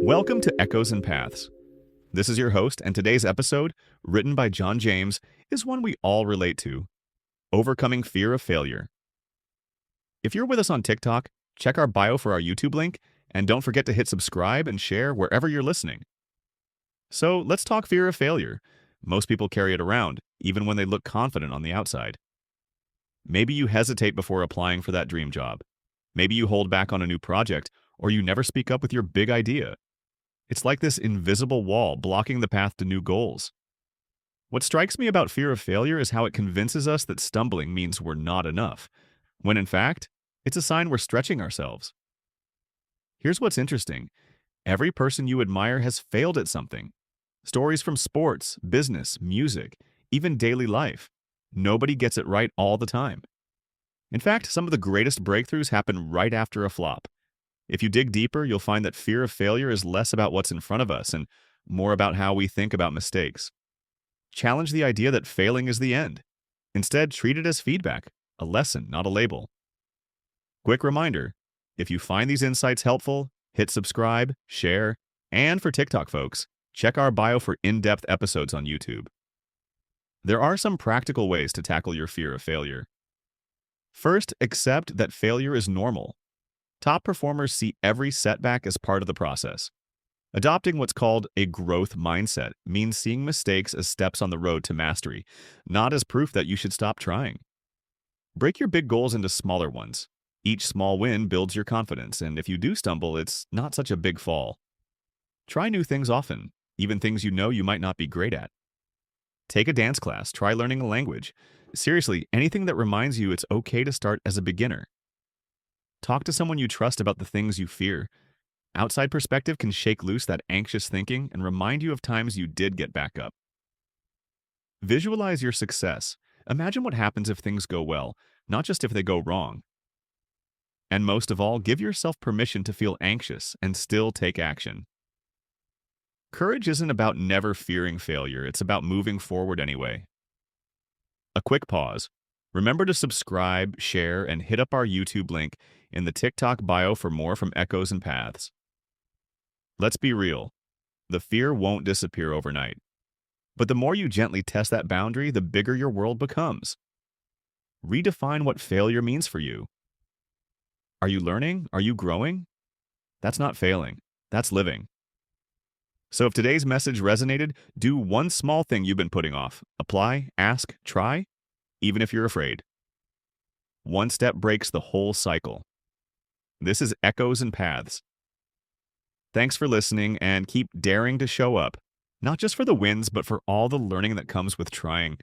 Welcome to Echoes and Paths. This is your host, and today's episode, written by John James, is one we all relate to: overcoming fear of failure. If you're with us on TikTok, check our bio for our YouTube link, and don't forget to hit subscribe and share wherever you're listening. So let's talk fear of failure. Most people carry it around, even when they look confident on the outside. Maybe you hesitate before applying for that dream job. Maybe you hold back on a new project, or you never speak up with your big idea. It's like this invisible wall blocking the path to new goals. What strikes me about fear of failure is how it convinces us that stumbling means we're not enough, when in fact, it's a sign we're stretching ourselves. Here's what's interesting. Every person you admire has failed at something. Stories from sports, business, music, even daily life. Nobody gets it right all the time. In fact, some of the greatest breakthroughs happen right after a flop. If you dig deeper, you'll find that fear of failure is less about what's in front of us and more about how we think about mistakes. Challenge the idea that failing is the end. Instead, treat it as feedback, a lesson, not a label. Quick reminder, if you find these insights helpful, hit subscribe, share, and for TikTok folks, check our bio for in-depth episodes on YouTube. There are some practical ways to tackle your fear of failure. First, accept that failure is normal. Top performers see every setback as part of the process. Adopting what's called a growth mindset means seeing mistakes as steps on the road to mastery, not as proof that you should stop trying. Break your big goals into smaller ones. Each small win builds your confidence, and if you do stumble, it's not such a big fall. Try new things often, even things you know you might not be great at. Take a dance class, try learning a language. Seriously, anything that reminds you it's okay to start as a beginner. Talk to someone you trust about the things you fear. Outside perspective can shake loose that anxious thinking and remind you of times you did get back up. Visualize your success. Imagine what happens if things go well, not just if they go wrong. And most of all, give yourself permission to feel anxious and still take action. Courage isn't about never fearing failure, it's about moving forward anyway. A quick pause. Remember to subscribe, share, and hit up our YouTube link in the TikTok bio for more from Echoes and Paths. Let's be real. The fear won't disappear overnight. But the more you gently test that boundary, the bigger your world becomes. Redefine what failure means for you. Are you learning? Are you growing? That's not failing. That's living. So if today's message resonated, do one small thing you've been putting off. Apply, ask, try, even if you're afraid. One step breaks the whole cycle. This is Echoes and Paths. Thanks for listening, and keep daring to show up, not just for the wins, but for all the learning that comes with trying.